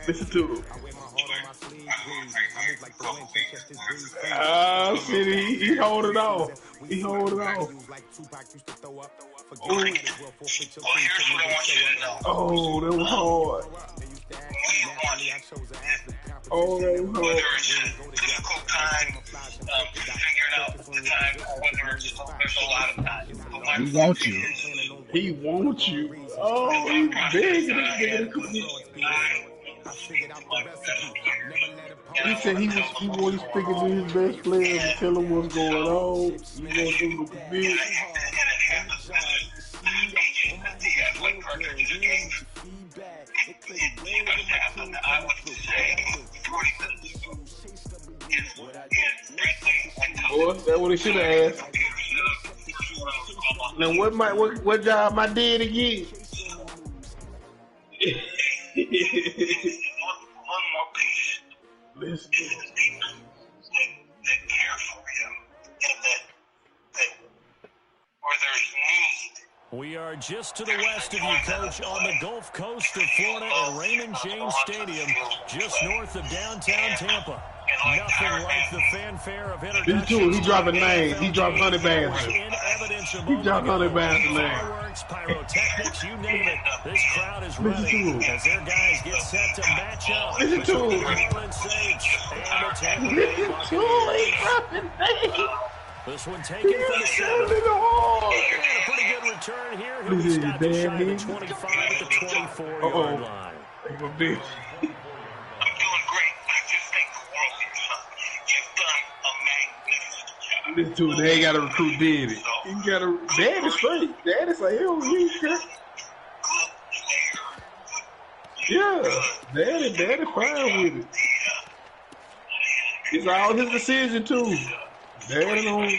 Listen to him. See, he holding on. He holding on. Well, here's what I want you to know. Oh, that was hard. Oh, that was hard. Whether it's a difficult time, figuring out the time, or whether it's there's a lot of time. He wants you. He wants you. Oh, he's big. He said he was speaking to his best players and tell him what's going on. He wants them to commit. I would say 40 minutes. Boy, that's what he should have asked. Now, what job my dad again? One more piece. Listen. That care for you, and that where there's need. We are just to the west of you, Coach, on the Gulf Coast of Florida at Raymond James Stadium, just north of downtown Tampa. Nothing like the fanfare of introduction. He dropping names. He dropped Honey Bands. He dropped Honey Bands names. Fireworks, pyrotechnics, you name it. This crowd is ready as their guys get set to match up. Listen to him. The New Orleans Saints and the Tampa Bay Listen to him. He Buccaneers. dropping names. This one taken from the center. And a pretty good return here. He'll be stopped shy of the 25 at the 24-yard line. I'm doing great. I just think the world of you. You've done a magnificent job. Listen to him. They ain't got to recruit Daddy. He got to. Daddy straight. Daddy's like, hell, he care. Yeah. Daddy fine with it. It's all his decision, too. Daddy on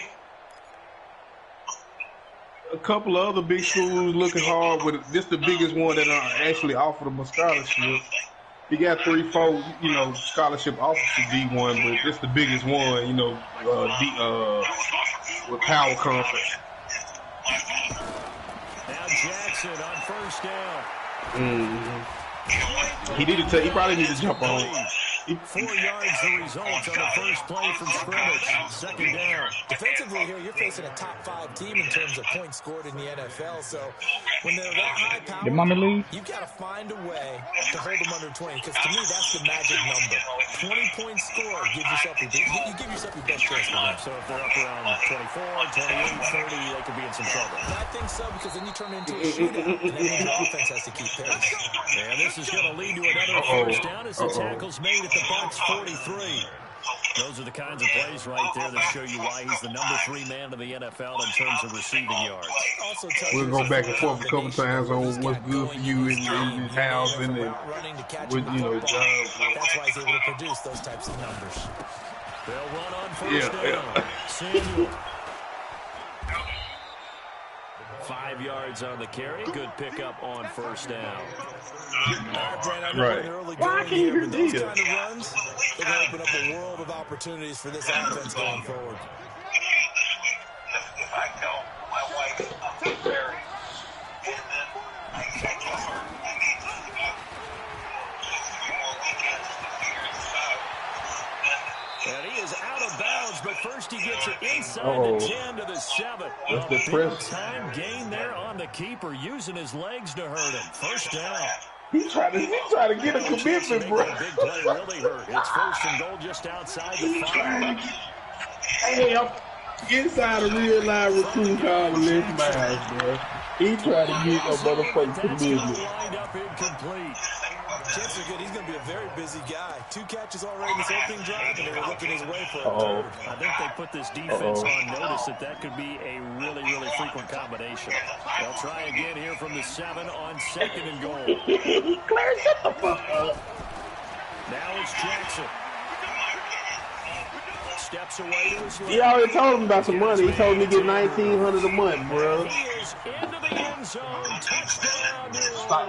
a couple of other big schools looking hard with this the biggest one that actually offered him a scholarship. He got 3-4, scholarship offers to D1, but this the biggest one, with Power Conference. Now Jackson on first down. Mm-hmm. He probably needed to jump on. 4 yards the result on the first play from scrimmage. Second down. Defensively here, you're facing a top 5 team in terms of points scored in the NFL. So when they're that high power, you got to find a way to hold them under 20. Because to me, that's the magic number. 20 points scored. You give yourself your best chance to win. So if they're up around 24, 28, 30, they could be in some trouble. I think so, because then you turn into a shootout, and that means your offense has to keep pace. And this is going to lead to another first down as the tackle's made at the Bucs 43. Those are the kinds of plays right there that show you why he's the number 3 man in the NFL in terms of receiving yards. We'll go back and forth a couple times on what's good for you in his house and with That's why he's able to produce those types of numbers. They'll run on first down. Samuel. 5 yards on the carry. Good pickup on first down. Right. Why can't you those kind of runs, they're going to open up a world of opportunities for this offense going forward. If I tell my wife I'm married, and then I tell her I need to go 3 more weekends to figure this out. And he is out of bounds, but first he gets it inside the 10 to the 7. Big time gain there on the keeper, using his legs to hurt him. First down. He's trying to get a commitment, bro. Big play really hurt. It's first and goal just outside the 5. Hey, I'm inside a real live recruit call to Les Miles, bro. He trying to get a motherfucking commitment. Lined up incomplete. Chances are good. He's going to be a very busy guy. 2 catches already in this opening drive, and they were looking his way for a third. I think they put this defense on notice that could be a really, really frequent combination. They'll try again here from the 7 on second and goal. Claire, shut the fuck up. Now it's Jackson. Steps away to his left. He already told him about some money. He told me to get $1,900 a month, bro. He is into the end zone. Touchdown.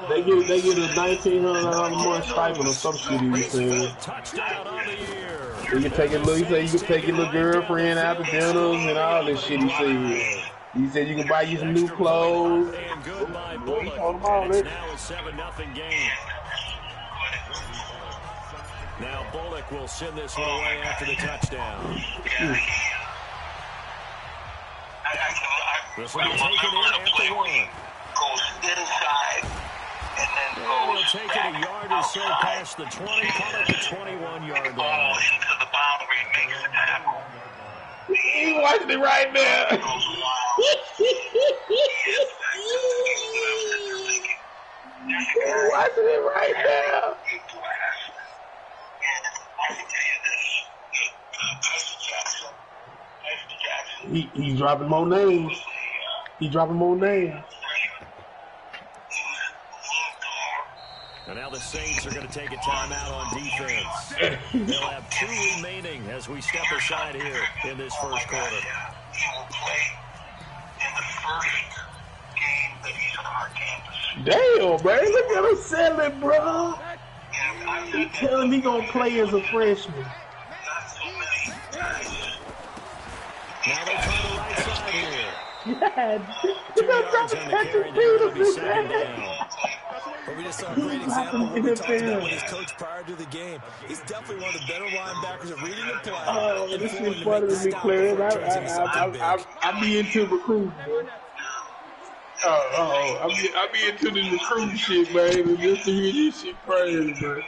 They get a $1,900 a month stipend or some shit. He said. Touchdown on the year. You can take you can take your little girlfriend out to dinners and all this shit. He said. He said you can buy you some new clothes. And goodbye, He told him all that. Now a 7-0 game. Now Bullock will send this one away after the touchdown. This will be taken in at the 1. Goes inside and then We'll take it a yard or so past the 20, call it the 21-yard line. Into the boundary, makes the tackle. He watching it right now. Watching it right now. I can tell you this. He's dropping more names. He's dropping more names. And now the Saints are going to take a timeout on defense. They'll have 2 remaining as we step aside here in this first quarter. He will play in the first game that he's on our campus. Damn, man. Look at him selling, bro. He telling me he going to play as a freshman. Not so many guys. Now they try the right side here. God. 2 yards on the carry. They're going to be 2nd down. But we just saw a great example of what we talked about with his coach prior to the game. He's definitely one of the better linebackers at reading the play. Oh, this is funny to me, Clarence. I be into recruiting, man. I be into the recruiting shit, man. And just to hear this shit crazy, man.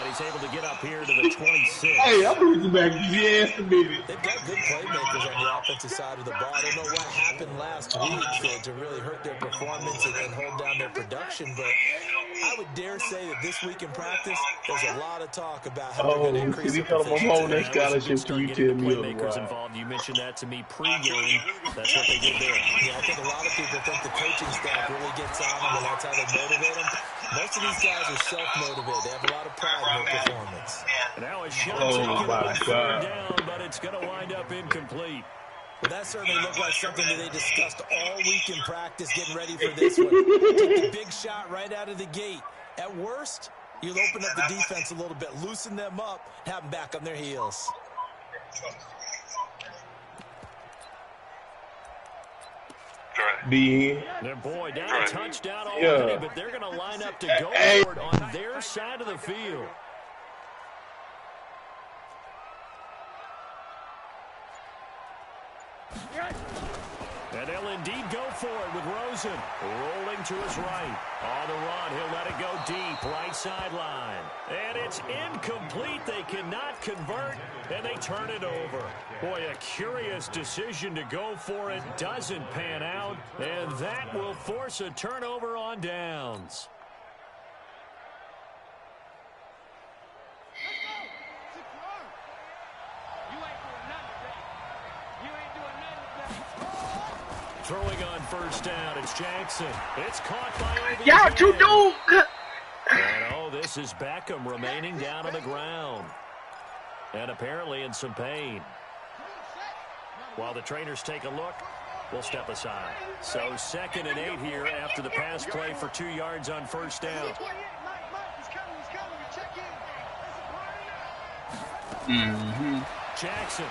He's able to get up here to the 26. Hey, I'm losing back just a minute. They've got good playmakers on the offensive side of the ball. I don't know what happened last week to really hurt their performance and hold down their production, but I would dare say that this week in practice, there's a lot of talk about how they're going to increase their proficiency. That scholarship to you tell me playmakers involved. You mentioned that to me pre-game. That's what they did there. Yeah, I think a lot of people think the coaching staff really gets on them, and that's how they motivate them. Most of these guys are self-motivated. They have a lot of pride in their performance. And now a shot taken on 3rd down, but it's going to wind up incomplete. Well, that certainly looked like something that they discussed all week in practice, getting ready for this one. Take the big shot right out of the gate. At worst, you'll open up the defense a little bit, loosen them up, have them back on their heels. And boy, down a touchdown already, but they're going to line up to go for it on their side of the field. And they'll indeed go for it with Rosen rolling to his right. On the run, he'll let it go deep, right sideline. And it's incomplete. They cannot convert, and they turn it over. Boy, a curious decision to go for it. Doesn't pan out, and that will force a turnover on downs. Throwing on 1st down, it's Jackson. It's caught by OBJ. Y'all too dude. And this is Beckham remaining down on the ground. And apparently in some pain. While the trainers take a look, we'll step aside. So 2nd and 8 here after the pass play for 2 yards on 1st down. Jackson.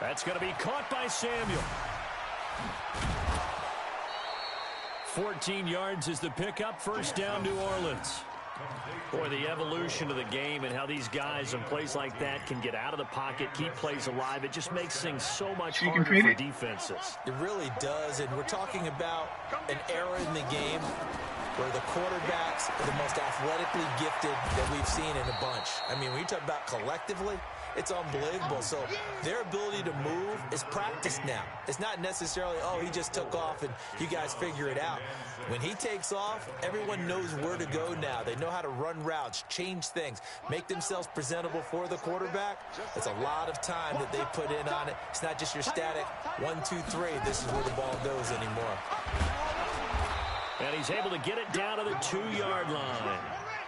That's going to be caught by Samuel. 14 yards is the pickup. 1st down, New Orleans. Boy, the evolution of the game and how these guys in plays like that can get out of the pocket, keep plays alive, it just makes things so much harder for defenses. It really does, and we're talking about an era in the game where the quarterbacks are the most athletically gifted that we've seen in a bunch. I mean, when you talk about collectively, it's unbelievable. So their ability to move is practiced now. It's not necessarily, oh, he just took off and you guys figure it out. When he takes off, everyone knows where to go now. They know how to run routes, change things, make themselves presentable for the quarterback. It's a lot of time that they put in on it. It's not just your static 1, 2, 3. This is where the ball goes anymore. And he's able to get it down to the 2-yard line.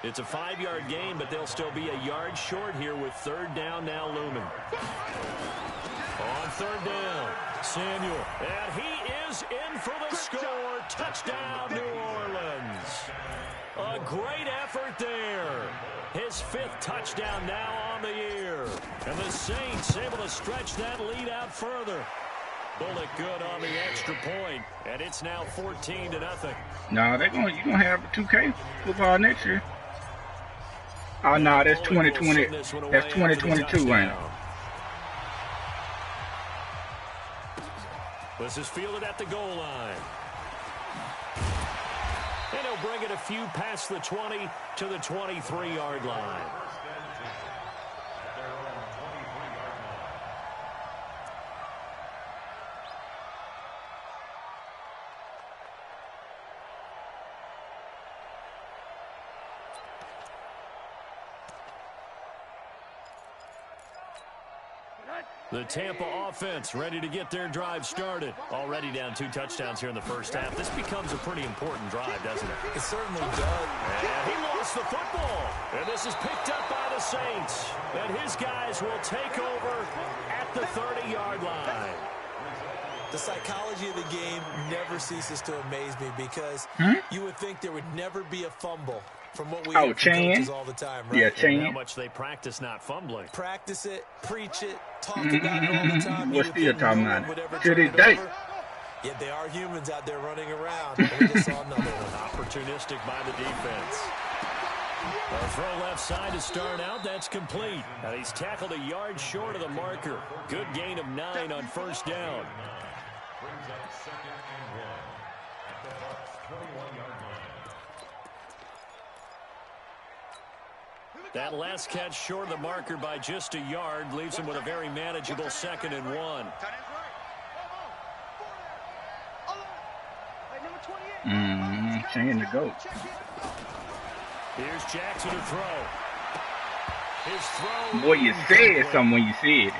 It's a 5-yard gain, but they'll still be a yard short here with 3rd down now looming. On 3rd down, Samuel. And he is in for the score. Touchdown, New Orleans. A great effort there. His 5th touchdown now on the year. And the Saints able to stretch that lead out further. Bullet good on the extra point, and it's now 14-0. No, you're gonna have 2K football next year. Oh no, that's 2020. That's 2022, ain't it? This is fielded at the goal line. And he'll bring it a few past the 20 to the 23-yard line. The Tampa offense ready to get their drive started. Already down 2 touchdowns here in the first half. This becomes a pretty important drive, doesn't it? It certainly does. And he lost the football. And this is picked up by the Saints. And his guys will take over at the 30-yard line. The psychology of the game never ceases to amaze me because you would think there would never be a fumble from what we hear from coaches all the time, right? Yeah, Chain. How much they practice not fumbling. Practice it, preach it, talk about it all the time. We're still talking about it to this day. Yet they are humans out there running around. And we just saw another one. Opportunistic by the defense. A throw left side to start out. That's complete. Now he's tackled a yard short of the marker. Good gain of 9 on first down. Brings up 2nd and 1 at the Bucs 21-yard line. That last catch short of the marker by just a yard leaves him with a very manageable 2nd and 1. Chain to go. Here's Jackson to throw. His throw. Boy, you said something when you said it.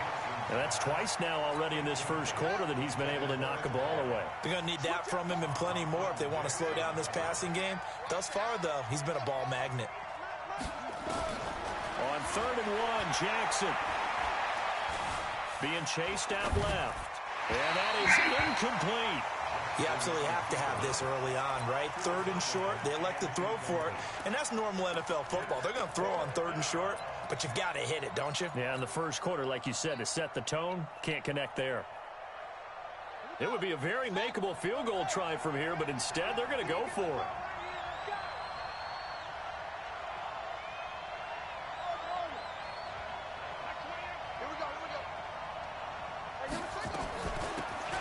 And that's twice now already in this first quarter that he's been able to knock a ball away. They're going to need that from him and plenty more if they want to slow down this passing game. Thus far, though, he's been a ball magnet. On 3rd and 1, Jackson being chased out left. And that is incomplete. You absolutely have to have this early on, right? 3rd and short, they elect to throw for it, and that's normal NFL football. They're going to throw on 3rd and short, but you've got to hit it, don't you? Yeah, in the first quarter, like you said, to set the tone, can't connect there. It would be a very makeable field goal try from here, but instead they're going to go for it.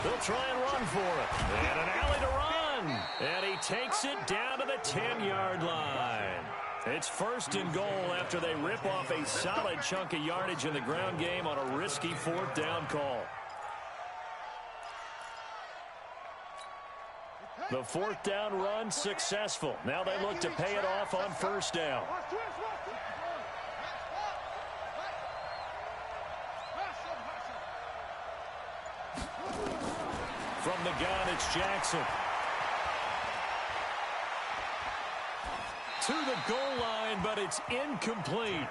They'll try and run for it. And an alley to run. And he takes it down to the 10-yard line. It's 1st and goal after they rip off a solid chunk of yardage in the ground game on a risky 4th down call. The 4th down run successful. Now they look to pay it off on 1st down. From the gun, it's Jackson. To the goal line, but it's incomplete.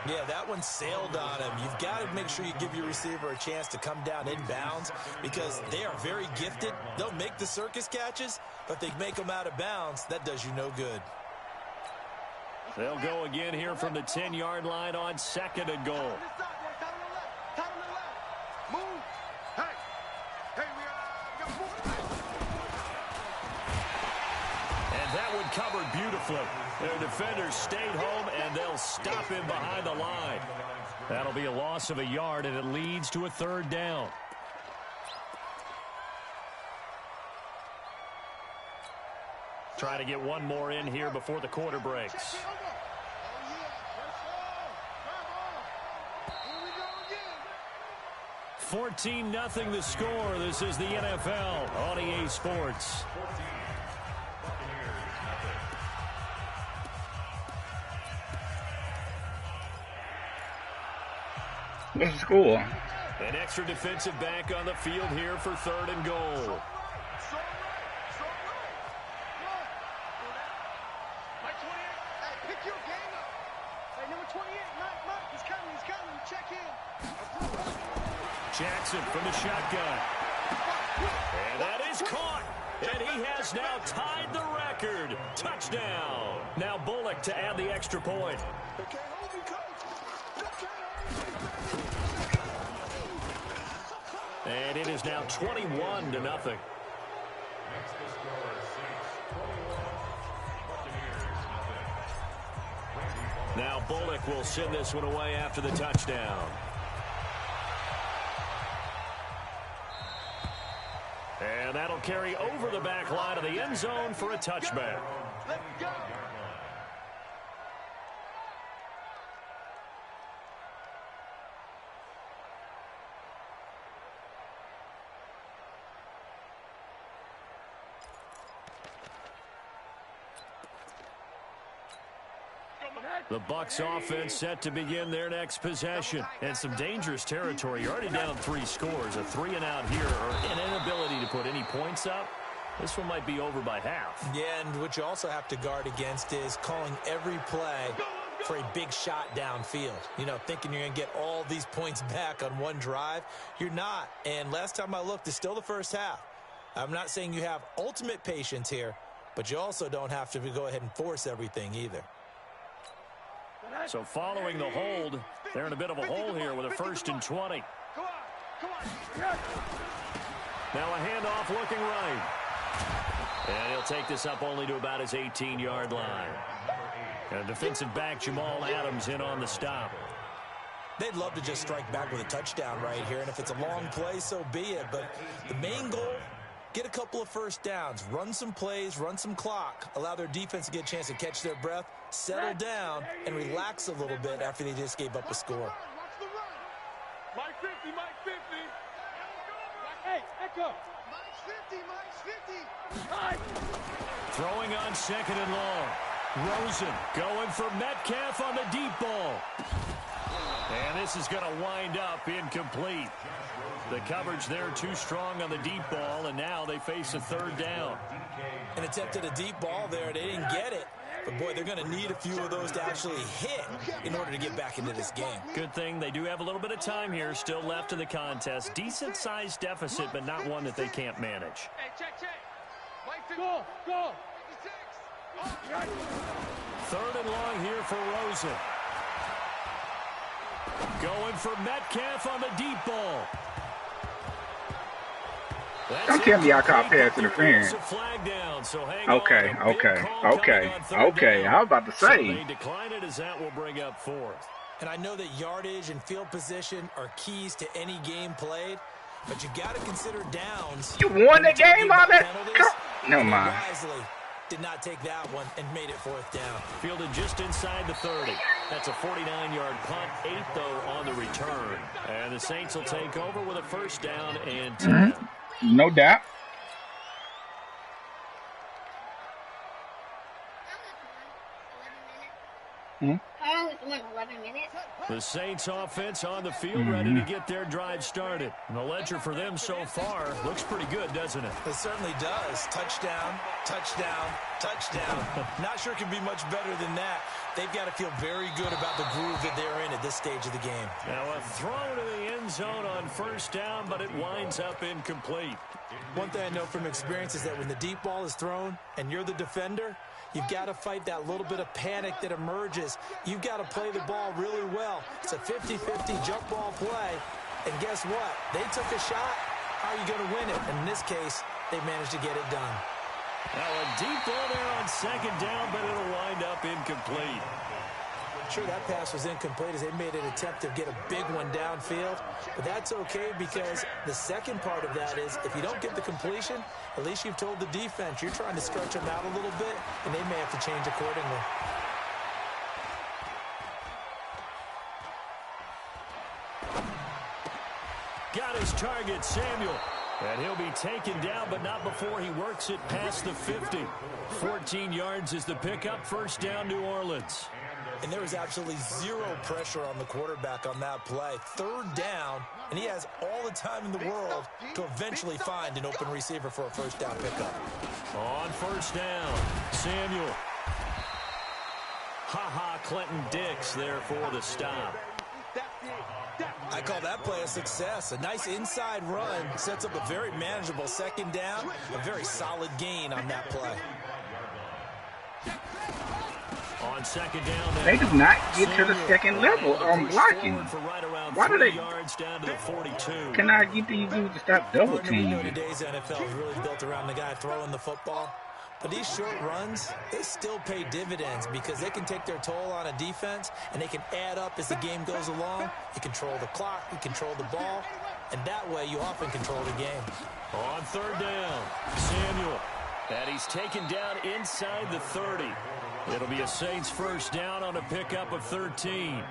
Yeah, that one sailed on him. You've got to make sure you give your receiver a chance to come down inbounds because they are very gifted. They'll make the circus catches, but they make them out of bounds. That does you no good. They'll go again here from the 10-yard line on 2nd and goal. Covered beautifully. Their defenders stayed home, and they'll stop him behind the line. That'll be a loss of a yard, and it leads to a 3rd down. Try to get one more in here before the quarter breaks. 14-0 the score. This is the NFL on EA Sports. What's the score? An extra defensive back on the field here for 3rd and goal. Jackson from the shotgun. And that is caught. And he has now tied the record. Touchdown. Now Bullock to add the extra point. And it is now 21-0. Next to score, Saints 21, Buccaneers nothing. Now Bullock will send this one away after the touchdown. And that'll carry over the back line of the end zone for a touchback. Let's go. The Bucs offense set to begin their next possession. And some dangerous territory. You're already down 3 scores. A 3-and-out here or an inability to put any points up. This one might be over by half. Yeah, and what you also have to guard against is calling every play for a big shot downfield. You know, thinking you're going to get all these points back on one drive. You're not. And last time I looked, it's still the first half. I'm not saying you have ultimate patience here, but you also don't have to go ahead and force everything either. So following the hold, they're in a bit of a hole here with a 1st and 20. Now a handoff looking right. And he'll take this up only to about his 18-yard line. And defensive back Jamal Adams in on the stop. They'd love to just strike back with a touchdown right here, and if it's a long play, so be it. But the main goal, get a couple of first downs, run some plays, run some clock, allow their defense to get a chance to catch their breath, settle down, and relax a little bit after they just gave up a score. Mike 50, Mike 50. Hey, echo. Mike 50, Mike 50. Throwing on 2nd and long. Rosen going for Metcalf on the deep ball. And this is going to wind up incomplete. The coverage there too strong on the deep ball, and now they face a 3rd down. An attempt at a deep ball there. They didn't get it. But, boy, they're going to need a few of those to actually hit in order to get back into this game. Good thing they do have a little bit of time here still left in the contest. Decent-sized deficit, but not one that they can't manage. Hey, check. Go. 3rd and long here for Rosen. Going for Metcalf on the deep ball. Don't tell me I caught pass interference. Okay. I was about to say. So they decline it as that will bring up 4th. And I know that yardage and field position are keys to any game played, but you got to consider downs. You won the game on it? Never mind. Wisely did not take that one and made it 4th down. Fielded just inside the 30. That's a 49-yard punt, 8 though on the return. And the Saints will take over with a 1st down and 10. No doubt. The Saints offense on the field ready to get their drive started. And the ledger for them so far looks pretty good, doesn't it? It certainly does. Touchdown, touchdown, touchdown. Not sure it can be much better than that. They've got to feel very good about the groove that they're in at this stage of the game. Now a throw to the end zone on 1st down, but it winds up incomplete. One thing I know from experience is that when the deep ball is thrown and you're the defender, you've got to fight that little bit of panic that emerges. You've got to play the ball really well. It's a 50-50 jump ball play. And guess what? They took a shot. How are you going to win it? And in this case, they managed to get it done. Now a deep ball there on 2nd down, but it'll wind up incomplete. Sure, that pass was incomplete as they made an attempt to get a big one downfield. But that's okay because the second part of that is if you don't get the completion, at least you've told the defense you're trying to stretch them out a little bit, and they may have to change accordingly. Got his target, Samuel. And he'll be taken down, but not before he works it past the 50. 14 yards is the pickup. 1st down, New Orleans. And there was absolutely zero pressure on the quarterback on that play. 3rd down, and he has all the time in the world to eventually find an open receiver for a 1st down pickup. On 1st down, Samuel. Ha-ha, Clinton Dix there for the stop. I call that play a success. A nice inside run sets up a very manageable second down, a very solid gain on that play. On second down, they do not get to the second level on blocking. Why do they cannot get these dudes to stop double teaming? Today's NFL is really built around the guy throwing the football. But these short runs, they still pay dividends because they can take their toll on a defense and they can add up as the game goes along. You control the clock, you control the ball, and that way you often control the game. On third down, Samuel. And he's taken down inside the 30. It'll be a Saints first down on a pickup of 13.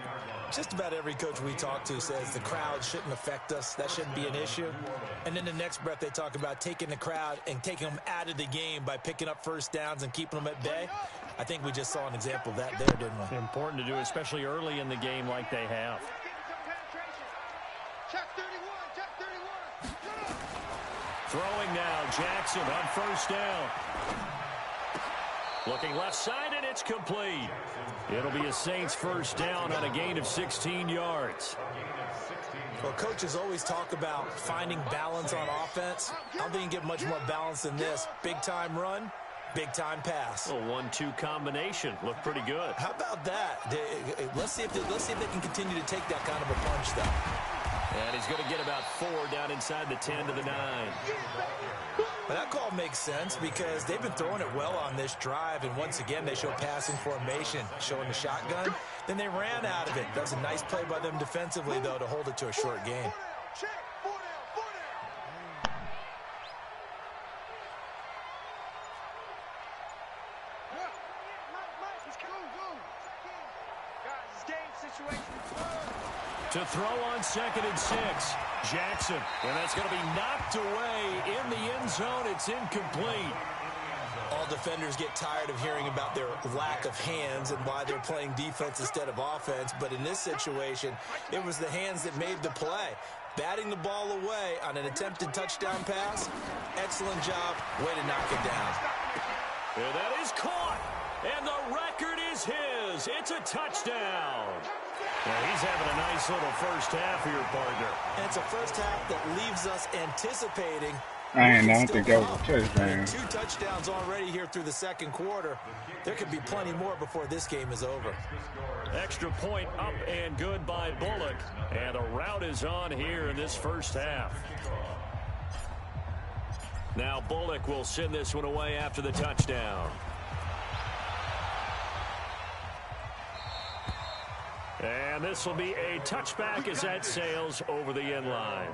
Just about every coach we talk to says the crowd shouldn't affect us. That shouldn't be an issue. And then the next breath they talk about taking the crowd and taking them out of the game by picking up first downs and keeping them at bay. I think we just saw an example of that there, didn't we? It's important to do, especially early in the game like they have. Throwing now, Jackson on first down. Looking left side, and it's complete. It'll be a Saints first down on a gain of 16 yards. Well, coaches always talk about finding balance on offense. I don't think you can get much more balance than this. Big-time run, big-time pass. A 1-2 combination. Looked pretty good. How about that? Let's see if they can continue to take that kind of a punch, though. And he's going to get about 4 down inside the 10 to the 9. But that call makes sense because they've been throwing it well on this drive, and once again they show passing formation, showing the shotgun. Then they ran out of it. That's a nice play by them defensively, though, to hold it to a short gain. To throw on 2nd and 6, Jackson. And that's going to be knocked away in the end zone. It's incomplete. All defenders get tired of hearing about their lack of hands and why they're playing defense instead of offense. But in this situation, it was the hands that made the play. Batting the ball away on an attempted touchdown pass. Excellent job. Way to knock it down. And that is caught. And the record is his. It's a touchdown. Yeah, he's having a nice little first half here, partner. And it's a first half that leaves us anticipating. I don't think that was a touchdown. 2 touchdowns already here through the second quarter. There could be plenty more before this game is over. Extra point up and good by Bullock. And a rout is on here in this first half. Now Bullock will send this one away after the touchdown. And this will be a touchback as that sails over the end line.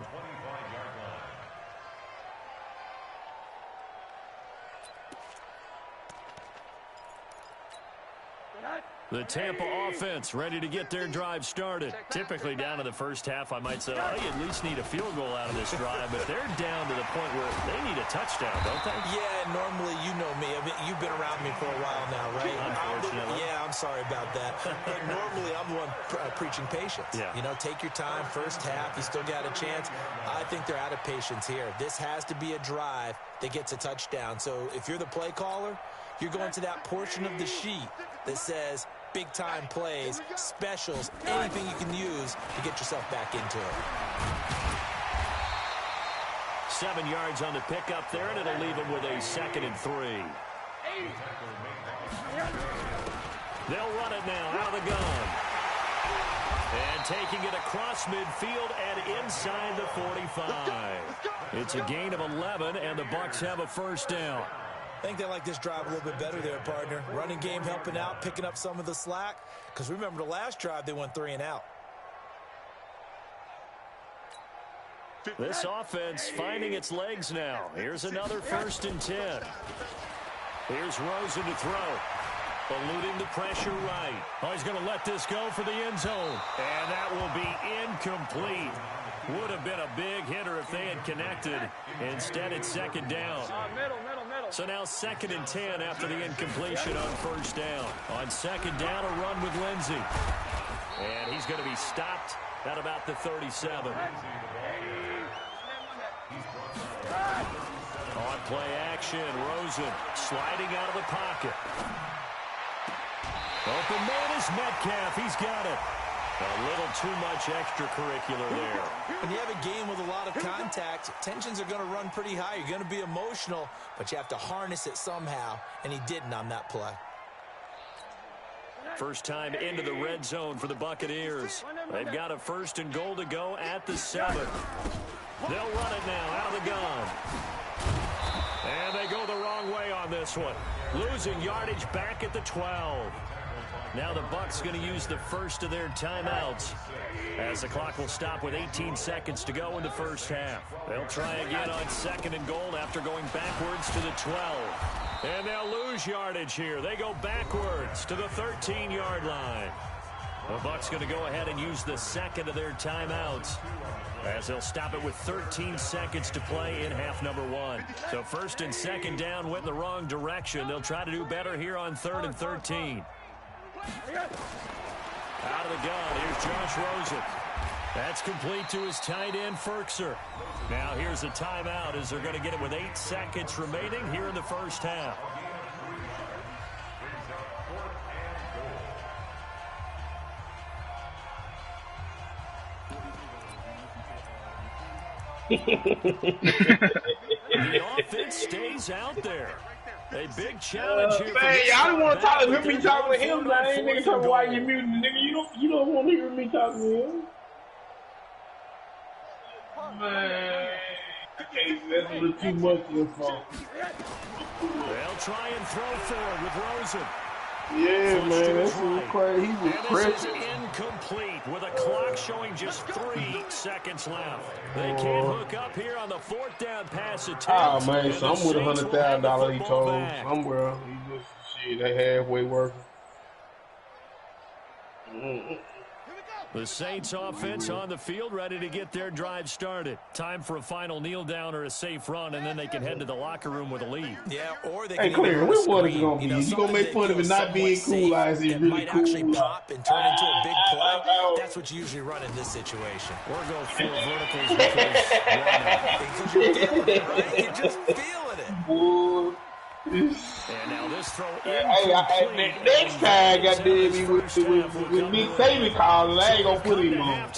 The Tampa offense ready to get their drive started. Typically down to the first half, I might say, oh, you at least need a field goal out of this drive. But they're down to the point where they need a touchdown, don't they? Yeah, normally you know me. I mean, you've been around me for a while now, right? Unfortunately. Yeah, I'm sorry about that. But normally I'm the one preaching patience. Yeah. You know, take your time. First half, you still got a chance. I think they're out of patience here. This has to be a drive that gets a touchdown. So if you're the play caller, you're going to that portion of the sheet that says big-time plays, specials, anything you can use to get yourself back into it. 7 yards on the pickup there, and it'll leave them with a 2nd and 3. They'll run it now out of the gun. And taking it across midfield and inside the 45. It's a gain of 11, and the Bucs have a first down. I think they like this drive a little bit better there, partner. Running game helping out, picking up some of the slack. Because remember, the last drive, they went 3 and out. This offense finding its legs now. Here's another 1st and 10. Here's Rosen to throw. Eluding the pressure right. Oh, he's going to let this go for the end zone. And that will be incomplete. Would have been a big hitter if they had connected. Instead, it's 2nd down. So now 2nd and 10 after the incompletion on first down. On 2nd down, a run with Lindsey. And he's going to be stopped at about the 37. On play action, Rosen sliding out of the pocket. Open man is Metcalf. He's got it. A little too much extracurricular there. When you have a game with a lot of contact, tensions are going to run pretty high. You're going to be emotional, but you have to harness it somehow, and he didn't on that play. First time into the red zone for the Buccaneers. They've got a 1st and goal to go at the 7. They'll run it now out of the gun. And they go the wrong way on this one. Losing yardage back at the 12. Now the Bucs going to use the first of their timeouts as the clock will stop with 18 seconds to go in the first half. They'll try again on 2nd and goal after going backwards to the 12. And they'll lose yardage here. They go backwards to the 13-yard line. The Bucs going to go ahead and use the 2nd of their timeouts as they'll stop it with 13 seconds to play in half number 1. So 1st and 2nd down went in the wrong direction. They'll try to do better here on 3rd and 13. Out of the gun, here's Josh Rosen. That's complete to his tight end, Ferkser. Now here's a timeout as they're going to get it with 8 seconds remaining here in the first half. The offense stays out there. A big challenge here. Man, y'all don't want to talk to me talking to him. I ain't nigga talking why you muting, nigga. You don't want to hear me talking to him. Man, that's a little too much of your fault. They'll try and throw forward with Rosen. Yeah, man, that's crazy. He was pressing. This is incomplete with a clock showing just 3 seconds left. They can't hook up here on the 4th down pass attempt. Oh, man, some with $100,000 he told somewhere. He just, shit, they halfway working. The Saints offense on the field, ready to get their drive started. Time for a final kneel down or a safe run, and then they can head to the locker room with a lead. Yeah, or they hey, Claire, what was it going to be? You going to make fun of it not being cool as it's really might cool? actually pop and turn into a big play. That's what you usually run in this situation. Or go full verticals because you're feeling it, right? You're just feeling it. Boy. And now this throw next time, goddamn, me with Nick Saban calling, I ain't gonna put him on.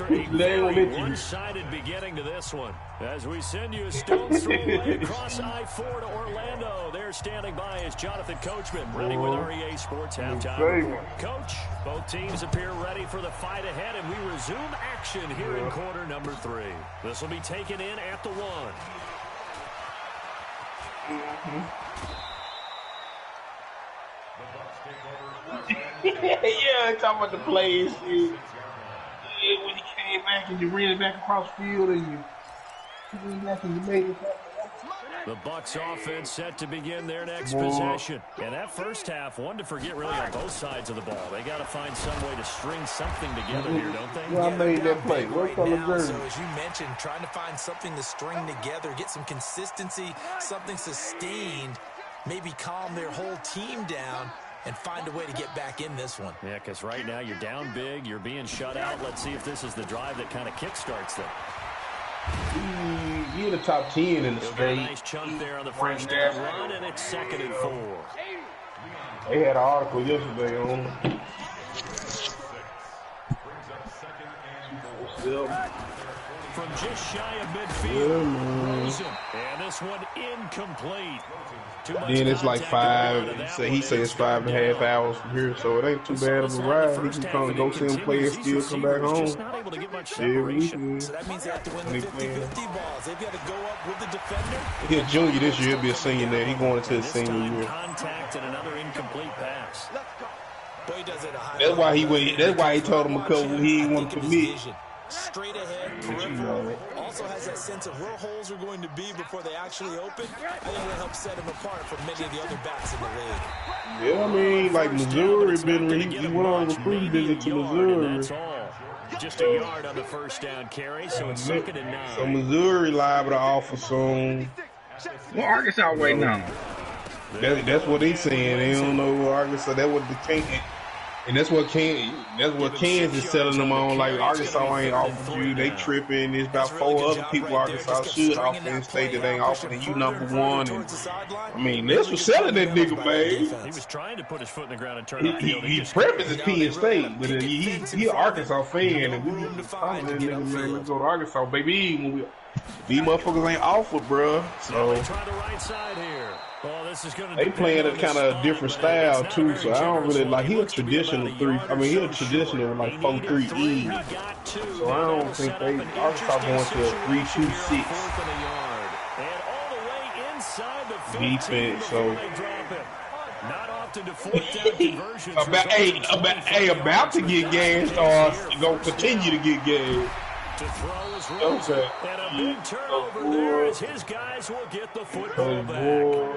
They ain't gonna let you. One-sided beginning to this one. As we send you a stone's throw away across I-4 to Orlando. There standing by is Jonathan Coachman, ready with REA Sports Halftime. Coach, both teams appear ready for the fight ahead, and we resume action here in quarter number 3. This will be taken in at the 1. Yeah, talking about the plays. Yeah, when he came back and you ran it back across the field and you came back and you made it back. The Bucs offense set to begin their next possession. And that first half, one to forget really on both sides of the ball. They got to find some way to string something together here, don't they? Well, I made that play. What color jersey? So as you mentioned, trying to find something to string together, get some consistency, something sustained, maybe calm their whole team down and find a way to get back in this one. Yeah, because right now you're down big, you're being shut out. Let's see if this is the drive that kind of kickstarts them. You're in the top 10 in the state. Nice chunk there on the first down run, and it's 2nd and 4. They had an article yesterday on from just shy of midfield. Rosen, and this one incomplete. Then it's like 5. He says it's 5.5 hours from here, so it ain't too bad of a ride. He can come go see him play and still come back home. So that means they have to win the 50-50 balls. They've got to go up with the defender. He's a junior this year. He'll be a senior there. He's going into his senior year. Contact and another incomplete pass. Boy, does it a high that's why he waited. That's why he told him a couple he didn't want to commit. Straight ahead, peripheral. Also has that sense of where holes are going to be before they actually open. I think that helps set him apart from many of the other backs in the league. Yeah, I mean, like Missouri, he went on a recruiting visit to Missouri. Just a yard on the first down carry, so it's 2nd and 9. So Missouri liable to offer soon. Well, Arkansas waiting on. That's what they saying. They don't know Arkansas. That was the tank. And that's what Kansas is selling them on. Like Arkansas ain't offered you. They tripping. There's about Really 4 good other job people right Arkansas there. should offer in state that ain't offering you number one. And, I mean, this was selling that nigga, man. He was trying to put his foot in the ground and turn up field. He preface is Penn State, but he an Arkansas fan, and we talking to that nigga, man. Let's go to Arkansas, baby. When these motherfuckers ain't offered, bro. So try the right side here. Oh, this is gonna they playing a kind of different style too. So I don't really like. He a traditional 3. I mean, he a traditional like 4-3-E. So I don't think Arkansas going to a 3-2-6 defense. So not often to fourth down conversions. about to get gassed or gonna continue to get gassed. To throw his Rosen. And a big turnover there as his guys will get the football back.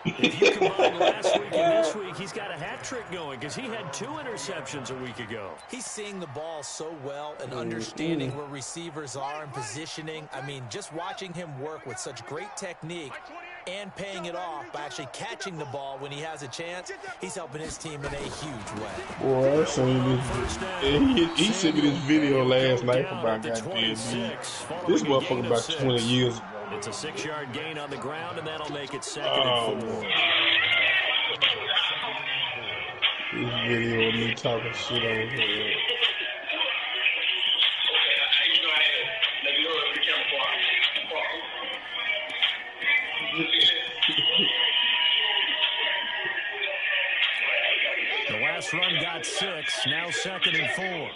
If you combine last week and this week, he's got a hat trick going because he had 2 interceptions a week ago. He's seeing the ball so well and understanding where receivers are and positioning. I mean, just watching him work with such great technique and paying it off by actually catching the ball when he has a chance, he's helping his team in a huge way. Boy, I seen this. He sent me this video last night from about goddamn this motherfucker about 20 years ago. It's a 6-yard gain on the ground, and that'll make it 2nd and 4. This video of me talking shit over here. The last run got 6, now 2nd and 4.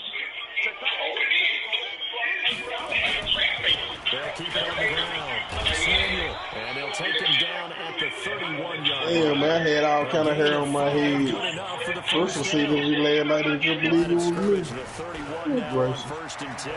They'll keep it on the ground. Samuel, and they'll take him down at the 31-yard line. Damn, man, I had all kind of hair on my head. First receiver we last night, I couldn't believe it was me. The 31 now on 1st and 10.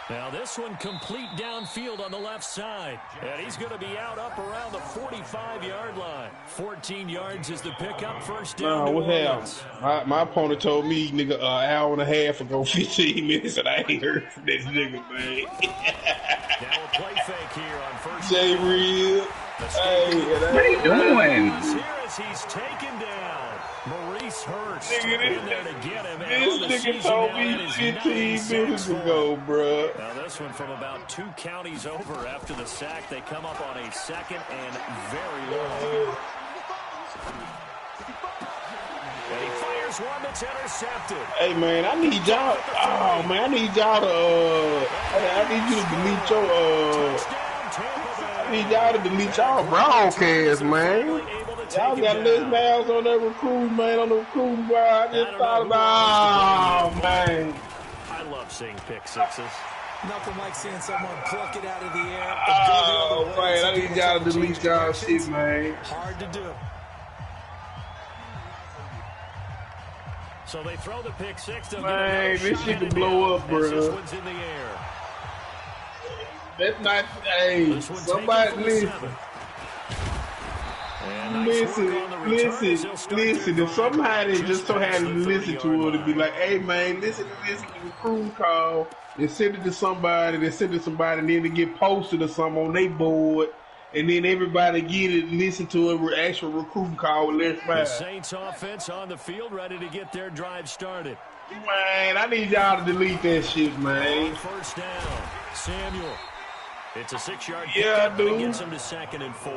Now this one complete downfield on the left side. And he's going to be out up around the 45-yard line. 14 yards is the pickup, first down. No, what happened? My opponent told me, nigga, an hour and a half ago, 15 minutes, and I ain't heard from this nigga, man. Now a play fake here on first J. Real. Hey, what are you doing? Here as he's taken down. Maurice Hurst in there to get him. This nigga told me 15 minutes ago, bruh. Now this one from about 2 counties over after the sack. They come up on a 2nd and very long. And he fires one that's intercepted. Hey, man, I need y'all. Oh, man, I need y'all to, I need you to delete your, I need y'all to delete y'all broadcast, man. Y'all got list miles on that recruit, man, on the recruiting bar. I just thought about, oh, man. I love seeing pick sixes. Nothing like seeing someone pluck it out of the air. Oh, man, I need y'all to delete y'all shit, man. Hard to do. So they throw the pick six. Man, this shit can blow up, bro. This one's in the air. That's not, hey, somebody listen. Listen. If somebody just so happen to listen to it and be like, hey, man, listen to this recruit call, and send it to somebody, and then they get posted or something on their board, and then everybody get it and listen to an actual recruiting call with Les The Saints offense on the field, ready to get their drive started. Man, I need y'all to delete that shit, man. First down, Samuel. It's a 6-yard yeah, pickup that gets him to 2nd and 4.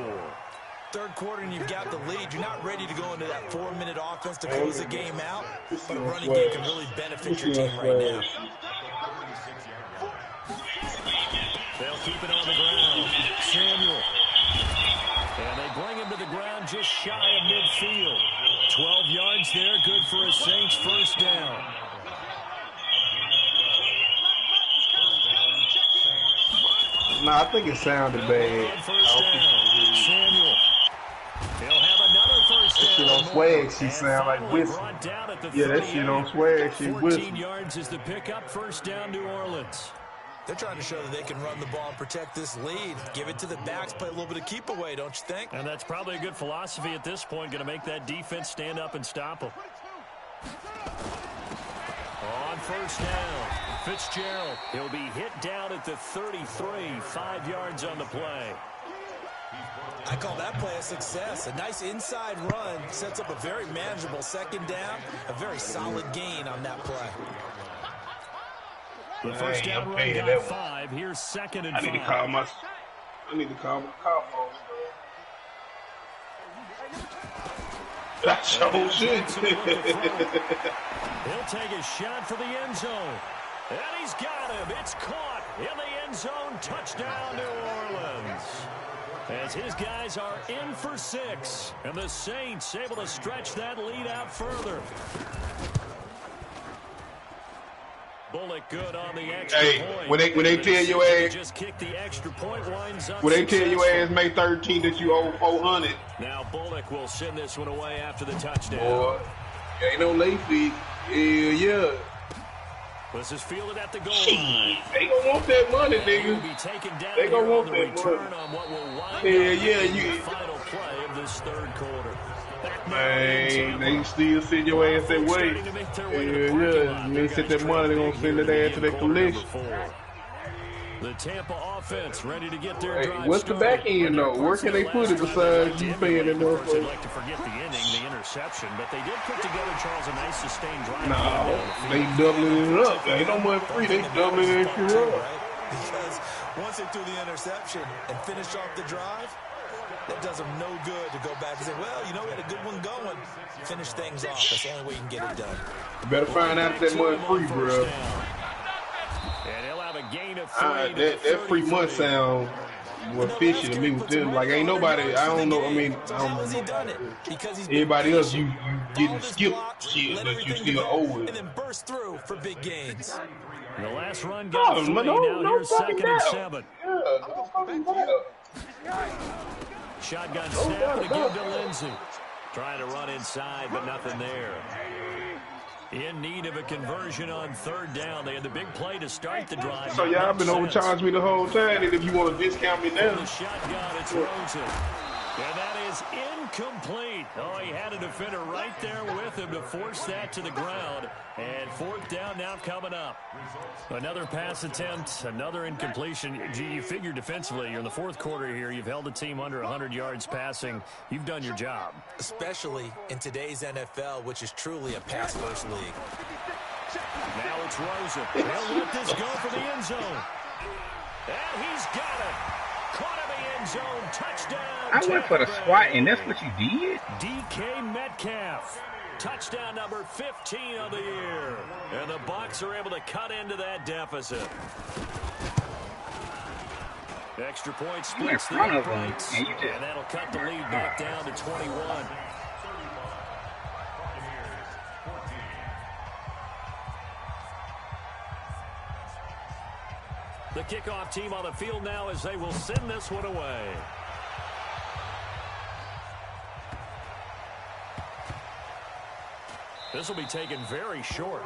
Third quarter and you've got the lead. You're not ready to go into that 4-minute offense to close the game out, but a running game can really benefit your team right now. They'll keep it on the ground. Samuel. And they bring him to the ground just shy of midfield. 12 yards there, good for a Saints first down. Nah, I think it sounded bad. First down. Samuel. He'll have another first down. That shit on swag, she sound like whistle. Yeah, that shit on swag, she whistle. 14 yards is the pickup, first down, New Orleans. They're trying to show that they can run the ball and protect this lead. Give it to the backs, play a little bit of keep away, don't you think? And that's probably a good philosophy at this point, going to make that defense stand up and stop them. On first down, Fitzgerald. He'll be hit down at the 33, 5 yards on the play. I call that play a success. A nice inside run sets up a very manageable second down, a very solid gain on that play. The first down run got 5. Here's 2nd and 5. I need to call my Cowboys. That's so shit. He'll take a shot for the end zone. And he's got him. It's caught in the end zone. Touchdown, New Orleans. As his guys are in for 6. And the Saints able to stretch that lead out further. Bullock good on the extra point. When they tell your ass, just kick the extra point, winds up when they tell your ass May 13 that you owe 400. Now Bullock will send this one away after the touchdown. Boy, ain't no late fee. Yeah. This is fielded at the goal line. They gonna want that money, nigga. They gonna want that money. On what will wind the final play of this third quarter. Man, they still send your ass that way. Yeah. You ain't sent that money, they gonna send that ass to that collection. The Tampa offense ready to get their drive what's the back end though? Where can they put it besides you paying it though? I'd like to forget the inning, the interception, but they did put together, Charles, a nice sustained drive. No, they doubling it up. There ain't no money free. They doubling it up. Because once they threw the interception and finished off the drive, that does them no good to go back and say, well, you know, we had a good one going. Finish things off. That's the only way you can get it done. You better find out if that money free, bro. And he'll have a gain of 3. That free month sound was fishy to me with them. Like, ain't nobody, I don't know, I mean, everybody else, you getting skipped shit, but you still owe it. And then burst through for big gains. The last run got 3, now here's 2nd and 7. Shotgun snap to give to Lindsey. Trying to run inside, but nothing there. In need of a conversion on 3rd down. They had the big play to start the drive. So y'all been overcharging me the whole time, and if you want to discount me now. The shotgun, it's Rosen. And that is incomplete. Oh, he had a defender right there with him to force that to the ground. And 4th down now coming up. Another pass attempt, another incompletion. Gee, you figure defensively, you're in the 4th quarter here. You've held a team under 100 yards passing. You've done your job. Especially in today's NFL, which is truly a pass-first league. Now it's Rosen. He'll let this go for the end zone. And he's got it. Caught in the end zone. Touchdown. I went for the squat, and that's what you did? DK Metcalf. Touchdown number 15 of the year. And the Bucs are able to cut into that deficit. Extra point splits the uprights. And that'll cut the lead back down to 21. The kickoff team on the field now as they will send this one away. This will be taken very short.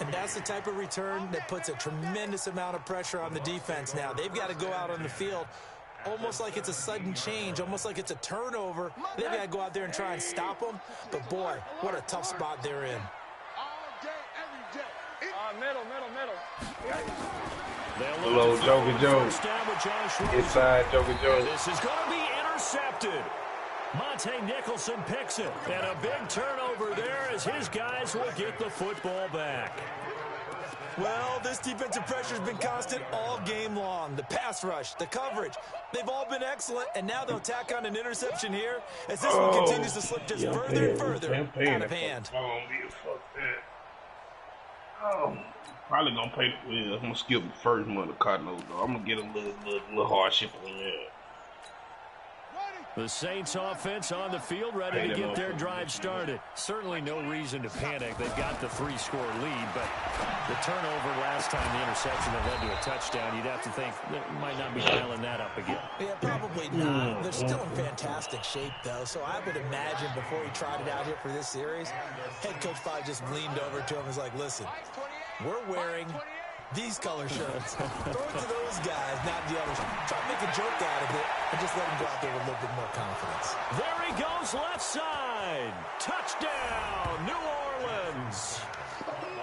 And that's the type of return that puts a tremendous amount of pressure on the defense now. They've got to go out on the field almost like it's a sudden change, almost like it's a turnover. They've got to go out there and try and stop them. But, boy, what a tough spot they're in. Middle. Hello, Joker Joe. Inside Joker Joe. This is going to be intercepted. Monte Nicholson picks it. And a big turnover there as his guys will get the football back. Well, this defensive pressure has been constant all game long. The pass rush, the coverage, they've all been excellent. And now they'll tack on an interception here as this one continues to slip just further and further out of hand. Probably gonna pay. Well, I'm gonna skip the first month of Cardinals though. I'm gonna get a little hardship on there. The Saints offense on the field ready to get their drive started. Certainly no reason to panic. They've got the 3-score lead, but the turnover last time, the interception that led to a touchdown, you'd have to think they might not be dialing that up again. Yeah, probably not. They're still in fantastic shape, though, so I would imagine before he trotted out here for this series, head coach probably just leaned over to him and was like, listen, we're wearing these color shirts. Throw it to those guys, not the others. Try to make a joke out of it and just let them go out there with a little bit more confidence. There he goes, left side. Touchdown, New Orleans.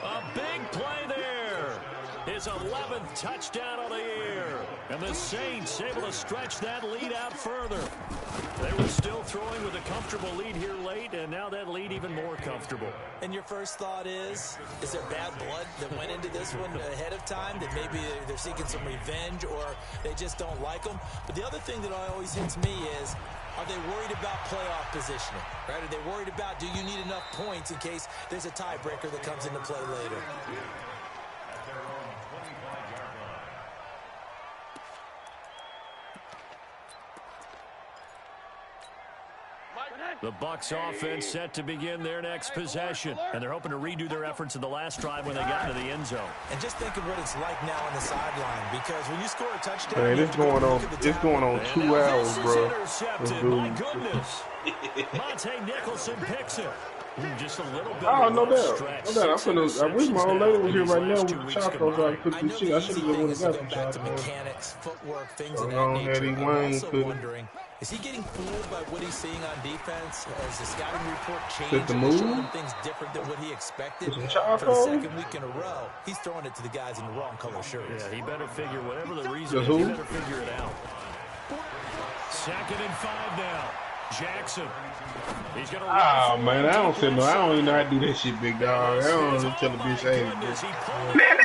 A big play there. His 11th touchdown of the year. And the Saints able to stretch that lead out further. They were still throwing with a comfortable lead here late, and now that lead even more comfortable. And your first thought is there bad blood that went into this one ahead of time, that maybe they're seeking some revenge or they just don't like them? But the other thing that always hits me is, are they worried about playoff positioning? Right? Are they worried about, do you need enough points in case there's a tiebreaker that comes into play later? The Bucs offense set to begin their next possession, and they're hoping to redo their efforts in the last drive when they got into the end zone. And just think of what it's like now on the sideline, because when you score a touchdown, man, it's going on 2 hours, bro. My goodness. Monte Nicholson picks it. Just a little bit. Oh, no doubt. I wish my old lady was here right now with the chocolates. I could put this shit. I should have went and got some chocolates. Mechanics, footwork, things So of that long nature. had he I'm Wayne also couldn't. wondering, is he getting fooled by what he's seeing on defense? Has the scouting report Set changed the and move. showing him things different than what he expected? Put some For the charcoal. second week in a row, he's throwing it to the guys in the wrong color shirts. Yeah, he better figure whatever the reason is, Who? he better figure it out. 2nd and 5 now. Jackson. He's gonna Man, I don't even know how to do that shit, big dog. I don't know tell a bitch, hey, Man,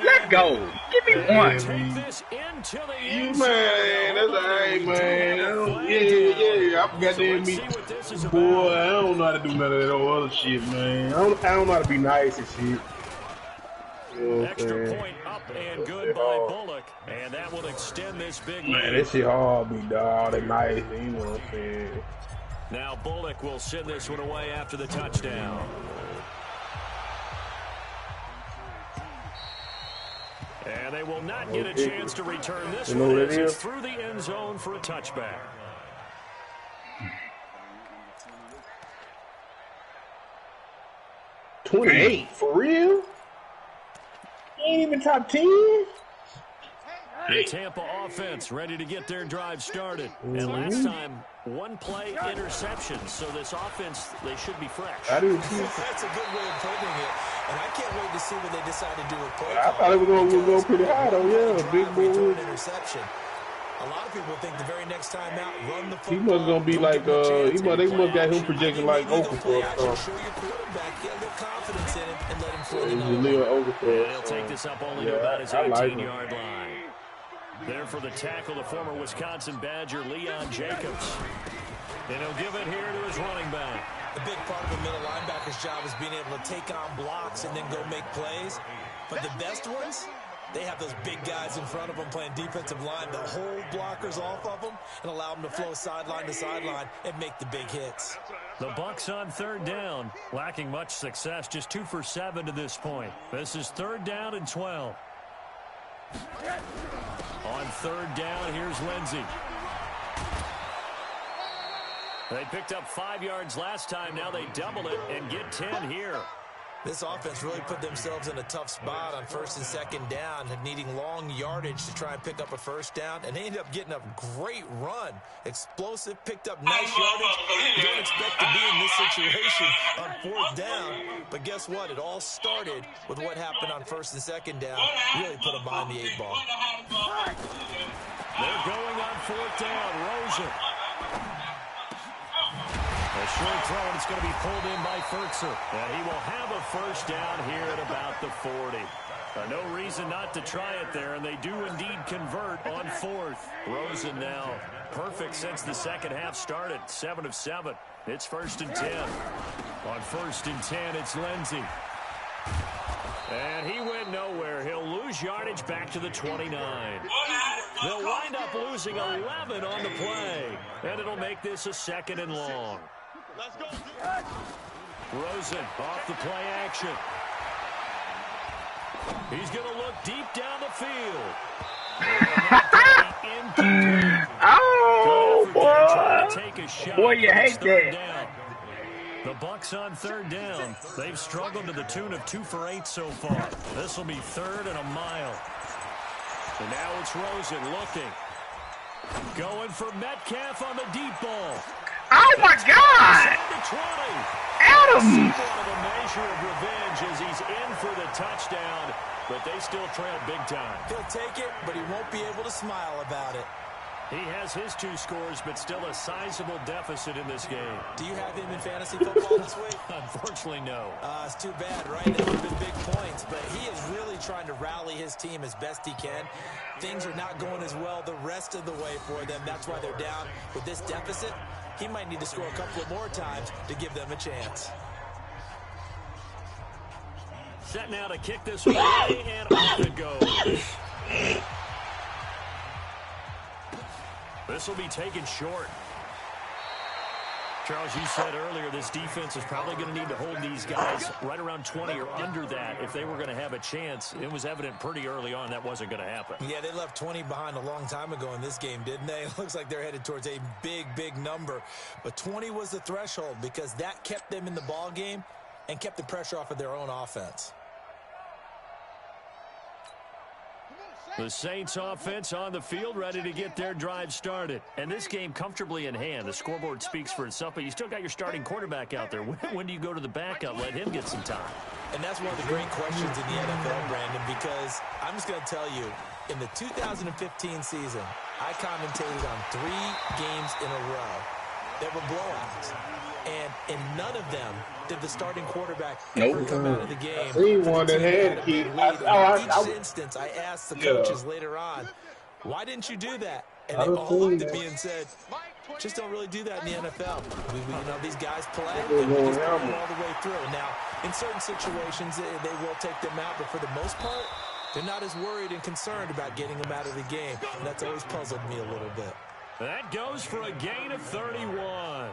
let go. Give me one. Take this into the you end man, that's alright, man. I don't, yeah. I forgot to me. Boy, I don't know how to do none of that old other shit, man. I don't know how to be nice and shit. You know what I'm Extra saying? point up and good by Bullock, and that will extend this big Man, lead. that shit hard, big dog. That nice, you know what I'm saying? Now Bullock will send this one away after the touchdown. And they will not get a chance to return this You know one what as it it's is? through the end zone for a touchback. $28 for real? Ain't even top 10. The Tampa offense ready to get their drive started. And last time, one play interception. So this offense, they should be fresh. I do. That's a good way of putting it, and I can't wait to see what they decide to do with play I thought it was going to go pretty high, though. Yeah, big boy. Interception. A lot of people think the very next time out, run the football. He must gonna be like they must got him projecting like Okafor or something. Show your quarterback, get a little confidence in him, and let him float He's a another little one. Okafor. They'll take this up only to about his 18-yard line. There for the tackle, the former Wisconsin Badger, Leon Jacobs. And he'll give it here to his running back. The big part of a middle linebacker's job is being able to take on blocks and then go make plays. But the best ones, they have those big guys in front of them playing defensive line that hold blockers off of them and allow them to flow sideline to sideline and make the big hits. The Bucs on 3rd down, lacking much success, just 2 for 7 to this point. This is 3rd down and 12. On 3rd down, here's Lindsey. They picked up 5 yards last time. Now they double it and get 10 here. This offense really put themselves in a tough spot on 1st and 2nd down, needing long yardage to try and pick up a 1st down, and they ended up getting a great run. Explosive, picked up nice yardage. You don't expect to be in this situation on 4th down, but guess what? It all started with what happened on 1st and 2nd down. Really put them behind the 8 ball. They're going on 4th down. Rosen. A short throw, and it's going to be pulled in by Fertzer. And he will have a 1st down here at about the 40. No reason not to try it there, and they do indeed convert on 4th. Rosen now perfect since the second half started. 7 of 7. It's 1st and 10. On 1st and 10, it's Lindsey. And he went nowhere. He'll lose yardage back to the 29. They'll wind up losing 11 on the play. And it'll make this a 2nd and long. Let's go. Rosen off the play action. He's going to look deep down the field. Oh, boy. Boy, you hate that. Down. The Bucs on 3rd down. They've struggled to the tune of 2 for 8 so far. This will be 3rd and a mile. And now it's Rosen looking. Going for Metcalf on the deep ball. Oh, my God. Adam. Somewhat of a measure of revenge as he's in for the touchdown. but they still trail big time. He'll take it, but he won't be able to smile about it. He has his 2 scores, but still a sizable deficit in this game. Do you have him in fantasy football this week? Unfortunately, no. It's too bad, right? That would have been big points, but he is really trying to rally his team as best he can. Things are not going as well the rest of the way for them. That's why they're down. With this deficit, he might need to score a couple of more times to give them a chance. Set now to kick this one away, and off it goes. This will be taken short. Charles, you said earlier this defense is probably going to need to hold these guys right around 20 or under that if they were going to have a chance. It was evident pretty early on that wasn't going to happen. Yeah, they left 20 behind a long time ago in this game, didn't they? It looks like they're headed towards a big, big number. But 20 was the threshold because that kept them in the ball game and kept the pressure off of their own offense. The Saints offense on the field, ready to get their drive started. And this game comfortably in hand. The scoreboard speaks for itself, but you still got your starting quarterback out there. When do you go to the backup? Let him get some time. And that's one of the great questions in the NFL, Brandon, because I'm just going to tell you, in the 2015 season, I commentated on 3 games in a row. There were blowouts. And in none of them did the starting quarterback ever come out of the game. One that had in each instance, I asked the coaches later on, why didn't you do that? And they all looked at me and said, just don't really do that in the NFL. These guys play, and we just play them all the way through. Now, in certain situations, they will take them out, but for the most part, they're not as worried and concerned about getting them out of the game. And that's always puzzled me a little bit. That goes for a gain of 31.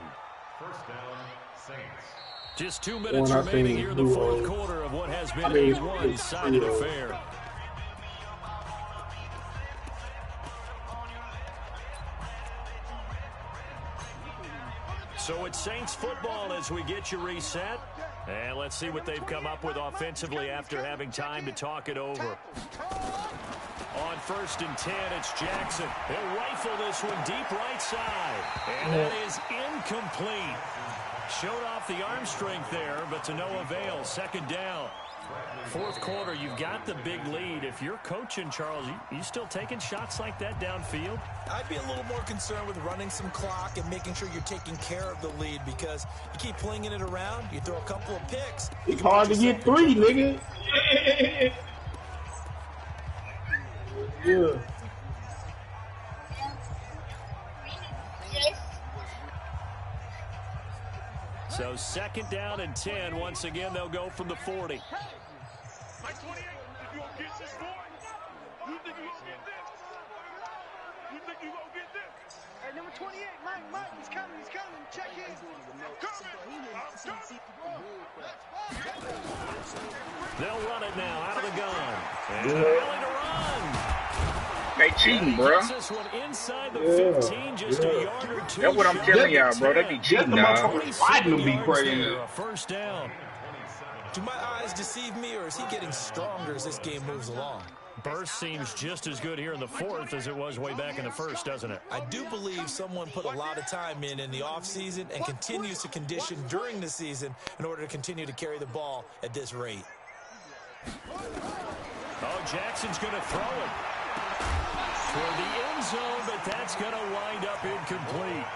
First down, Saints. Just 2 minutes remaining here in the fourth quarter of what has been a one-sided affair. So it's Saints football as we get you reset. And let's see what they've come up with offensively after having time to talk it over. On 1st and 10, it's Jackson. He'll rifle this one deep right side. And that is incomplete. Showed off the arm strength there, but to no avail. 2nd down. Fourth quarter, you've got the big lead. If you're coaching, Charles, you still taking shots like that downfield? I'd be a little more concerned with running some clock and making sure you're taking care of the lead, because you keep flinging it around, you throw a couple of picks. It's hard to get 3, nigga. Yeah. So 2nd down and 10. Once again, they'll go from the 40. Mike 28, if you gonna get this boy, you think you gonna get this? You think you gonna get this? Hey, number 28, Mike, he's coming, check in. They'll run it now out of the gun. And rally to run. They cheating, bro. This one inside the 15, just a yard or 2. That's what I'm telling y'all, bro. They be cheating, dog. Fighting them be crazy. First down. Do my eyes deceive me, or is he getting stronger as this game moves along? Burst seems just as good here in the fourth as it was way back in the first, doesn't it? I do believe someone put a lot of time in the offseason and continues to condition during the season in order to continue to carry the ball at this rate. Oh, Jackson's going to throw it toward the end zone, but that's going to wind up incomplete.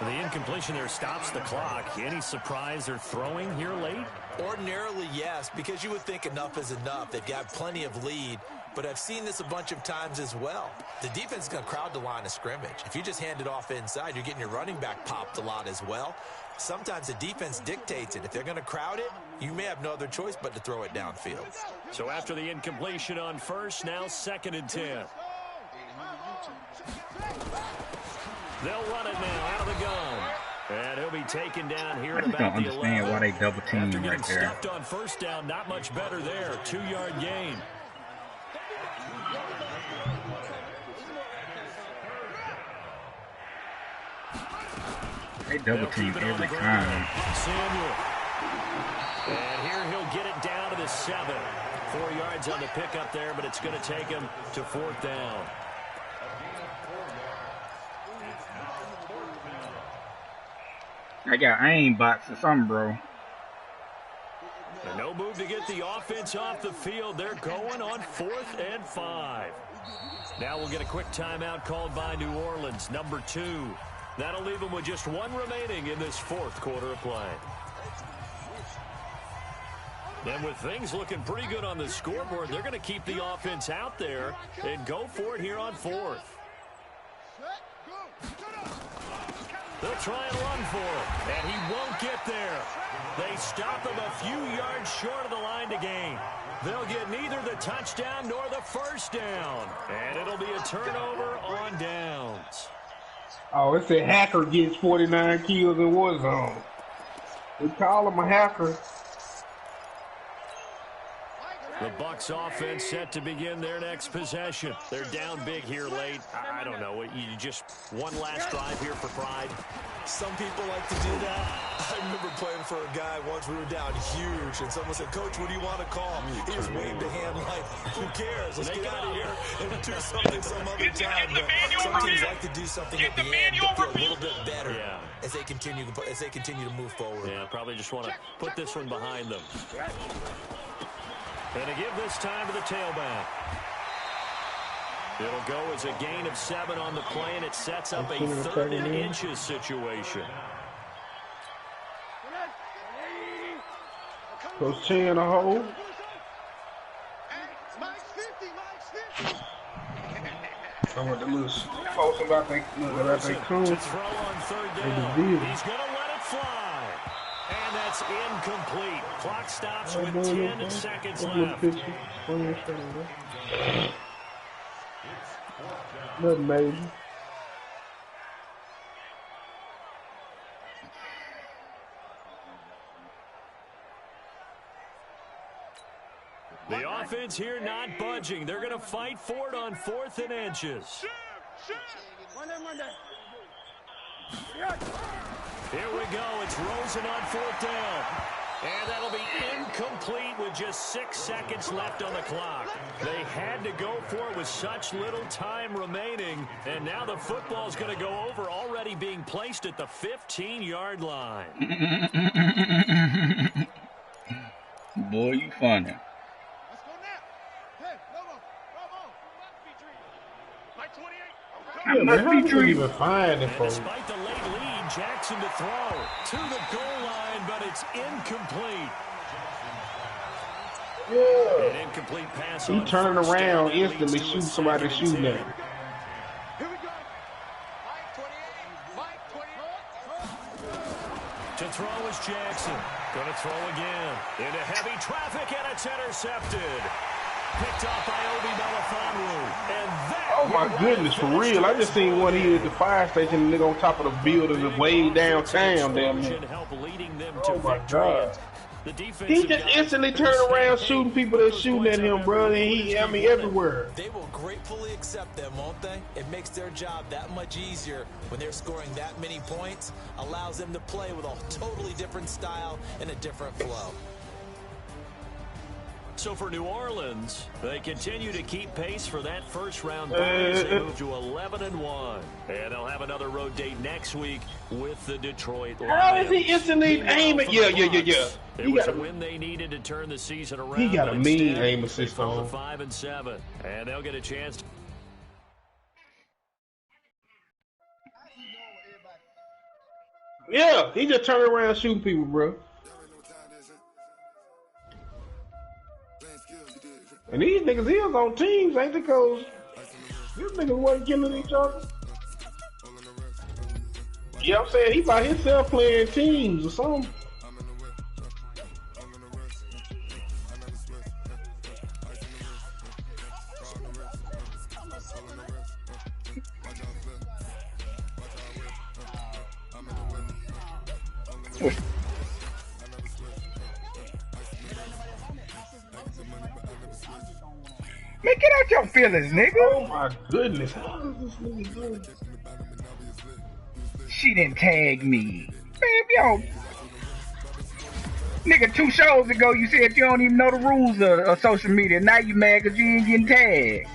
The incompletion there stops the clock. Any surprise they're throwing here late? Ordinarily, yes, because you would think enough is enough. They've got plenty of lead, but I've seen this a bunch of times as well. The defense is going to crowd the line of scrimmage. If you just hand it off inside, you're getting your running back popped a lot as well. Sometimes the defense dictates it. If they're going to crowd it, you may have no other choice but to throw it downfield. So after the incompletion on first, now 2nd and 10. They'll run it now out of the gun. And he'll be taken down here at about the 11. I don't understand why they double team After getting right there. stuffed on first down, not much better there. 2-yard gain. They double team every time. Samuel. And here he'll get it down to the 7. 4 yards on the pickup there, but it's going to take him to 4th down. I got aim box or something, bro. And no move to get the offense off the field. They're going on 4th and 5. Now we'll get a quick timeout called by New Orleans, number 2. That'll leave them with just 1 remaining in this 4th quarter of play. And with things looking pretty good on the scoreboard, they're going to keep the offense out there and go for it here on 4th. They'll try and run for it, and he won't get there. They stop him a few yards short of the line to gain. They'll get neither the touchdown nor the first down, and it'll be a turnover on downs. Oh, it said hacker gets 49 kills in Warzone. We call him a hacker. The Bucs offense set to begin their next possession. They're down big here late. I don't know. You just one last drive here for pride. Some people like to do that. I remember playing for a guy once. We were down huge, and someone said, "Coach, what do you want to call?" He just waved a hand like, "Who cares? Let's get out of here and do something some other time." But some teams like to do something at the end to feel a little bit better as they continue to move forward. Yeah, probably just want to put this one behind them. And to give this time to the tailback. It'll go as a gain of 7 on the play, and it sets up a 3rd and inches situation. Coach Chan a hole. I want the little folks about they coon. To throw on 3rd down. He's going to let it fly. And that's incomplete. Clock stops with 10 seconds left. Nothing major. The offense here not budging. They're going to fight for it on 4th and inches. Here we go. It's Rosen on 4th down. And that'll be incomplete with just 6 seconds left on the clock. They had to go for it with such little time remaining. And now the football's going to go over, already being placed at the 15-yard line. Boy, you funny. Yeah, man, how do you even find it, folks? Despite the late lead, Jackson to throw to the goal line, but it's incomplete. Yeah. An incomplete pass. He turning around instantly, shooting somebody shooting at him. Here we go. Mike 28. To throw is Jackson. Going to throw again. Into heavy traffic, and it's intercepted. Picked off by Obi Melifonwu. And that. Oh my goodness, for real. I just seen one here at the fire station, nigga on top of the building way downtown, damn near. Oh my God. He just instantly turned around shooting people that shooting at him, bro, and everywhere. They will gratefully accept them, won't they? It makes their job that much easier when they're scoring that many points, allows them to play with a totally different style and a different flow. So for New Orleans, they continue to keep pace for that first-round bye as they move to 11-1. And they'll have another road date next week with the Detroit Lions. How is he instantly aiming? Yeah. It was a win they needed to turn the season around. He got a mean aim assist on. 5-7, and they'll get a chance to. Yeah, he just turned around shooting people, bro. And these niggas is on teams, ain't they? Cause these niggas wasn't killing each other. Yeah, I'm saying he by himself playing teams or something. Man, get out your feelings, nigga. Oh my goodness. How is this nigga doing? She didn't tag me. Man, yo. Nigga, 2 shows ago you said you don't even know the rules of social media. Now you mad because you ain't getting tagged.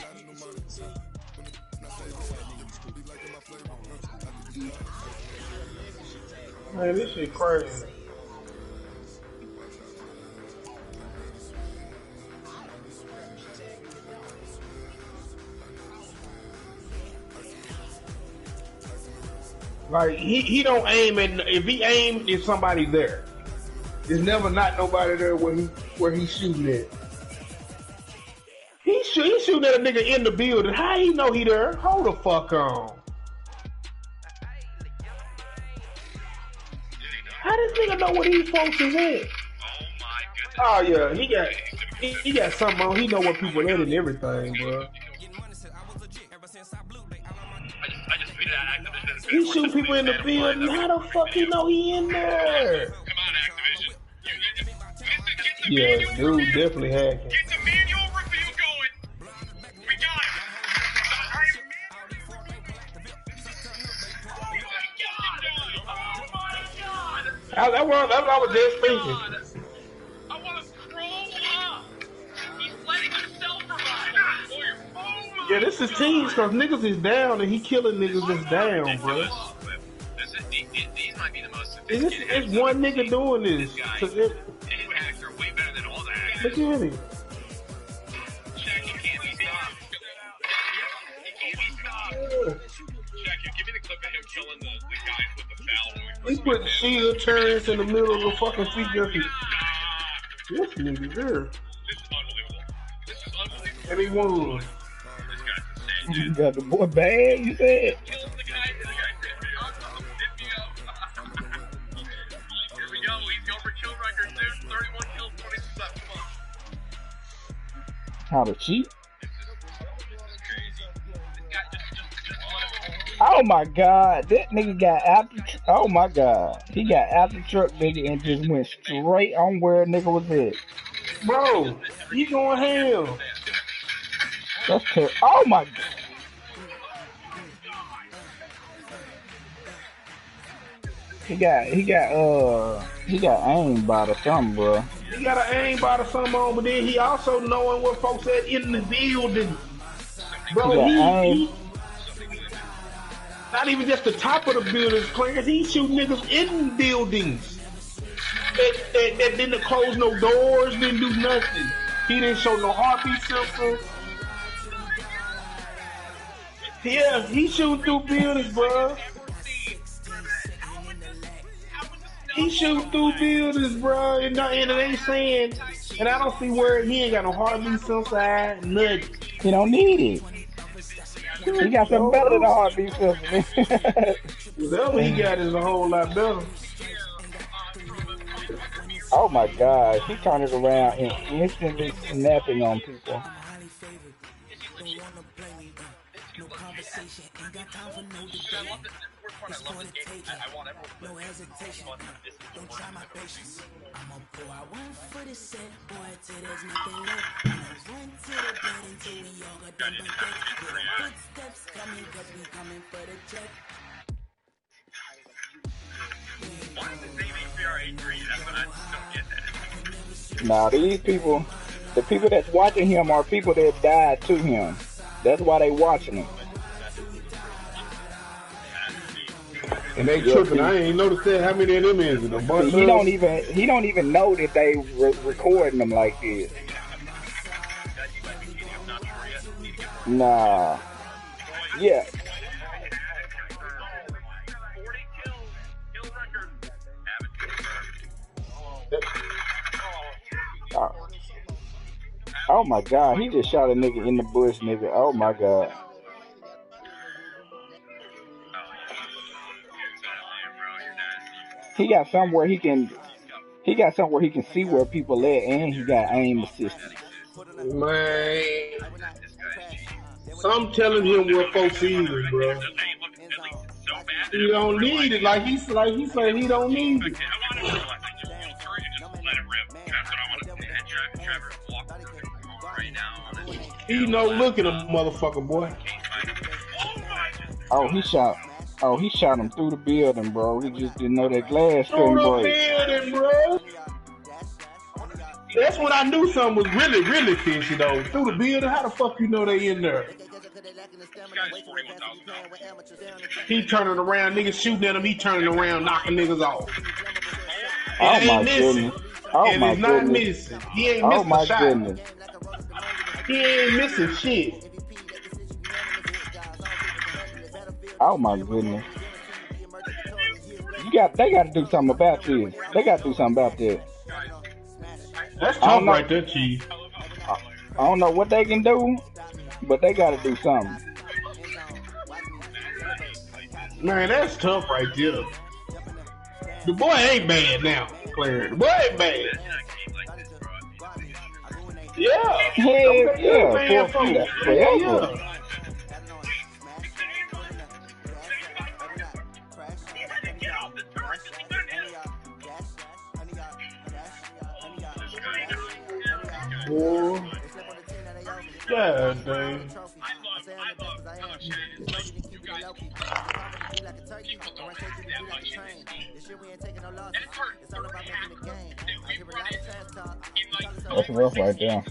Man, this shit crazy. Like he don't aim, and if he aim, it's somebody there. There's never not nobody there where he's shooting at. He's shooting at a nigga in the building. How he know he there? Hold the fuck on. How this nigga know what these folks is at? Oh yeah, he got something on. He know what people at and everything, bro. He shoot people in the building. How the fuck he know he in there? Come on, Activision. Yeah, dude, definitely hacking. Get the manual review going. We got it. That's what I was just thinking. I want to scroll up. He's letting himself revive. Yeah, this is teams because niggas is down and he killing niggas that's down, bro. These might be the most It's one nigga doing this. His hacks are way better than all the hackers. Look at him. Shaq, he can't be stopped. He can't be stopped. Shaq, give me the clip of him killing the guys with the foul when we He first put shield turrets in the middle of the fucking feet. This nigga here. This is unbelievable. And he won. This guy's insane, You dude. got the boy bad, you said? Kills the guy. Here we go. He's going for kill records, dude. 31 kills, 27 months. How to cheat? This is crazy. This guy just Oh my god, that nigga got after. Oh my god, he got after truck nigga and just went straight on where a nigga was at. Bro, he going hell. That's terrible. Oh my god. He got aimbot or something, bro. He got an aimbot or something on, but then he also knowing what folks at in the building. Bro, he not even just the top of the buildings, players. He shoot niggas in buildings. That didn't close no doors, didn't do nothing. He didn't show no heartbeat sensor. Yeah, he shooting through buildings, bro. He shooting through buildings, bro, and it ain't saying. And I don't see where he ain't got no heartbeat sensor, nothing. He don't need it. He got something better than a heartbeat sensor. Whatever he got is a whole lot better. Oh my gosh, he turned it around and instantly snapping on people. Now these people, the people that's watching him are people that died to him. That's why they watching him. And they tripping. I ain't noticed that. How many of them is it? A bunch. He don't even know that they recording them like this. Nah. Yeah. Oh my god, he just shot a nigga in the bush, nigga. Oh my god. He got somewhere he can see where people at, and he got aim assistance. Man, so I'm telling him where folks is, bro. He don't need it. Like he said, he don't need it. He no look at a motherfucker, boy. Oh, he shot him through the building, bro. He just didn't know that glass couldn't Through the break. building, bro. That's when I knew something was really, really fishy, though. Through the building, how the fuck you know they in there? He turning around, niggas shooting at him. He turning around, knocking niggas off. Oh It my ain't missing. goodness. Oh And my it's not goodness. missing. He ain't Oh missing my a shot. goodness. He ain't missing shit. Oh my goodness. They got to do something about this. They got to do something about that. That's tough right there, Chief. I don't know what they can do, but they got to do something. Man, that's tough right there. The boy ain't bad now, player. The boy ain't bad. Yeah. Hell yeah. Forever. Boy. God dang. That's rough right there.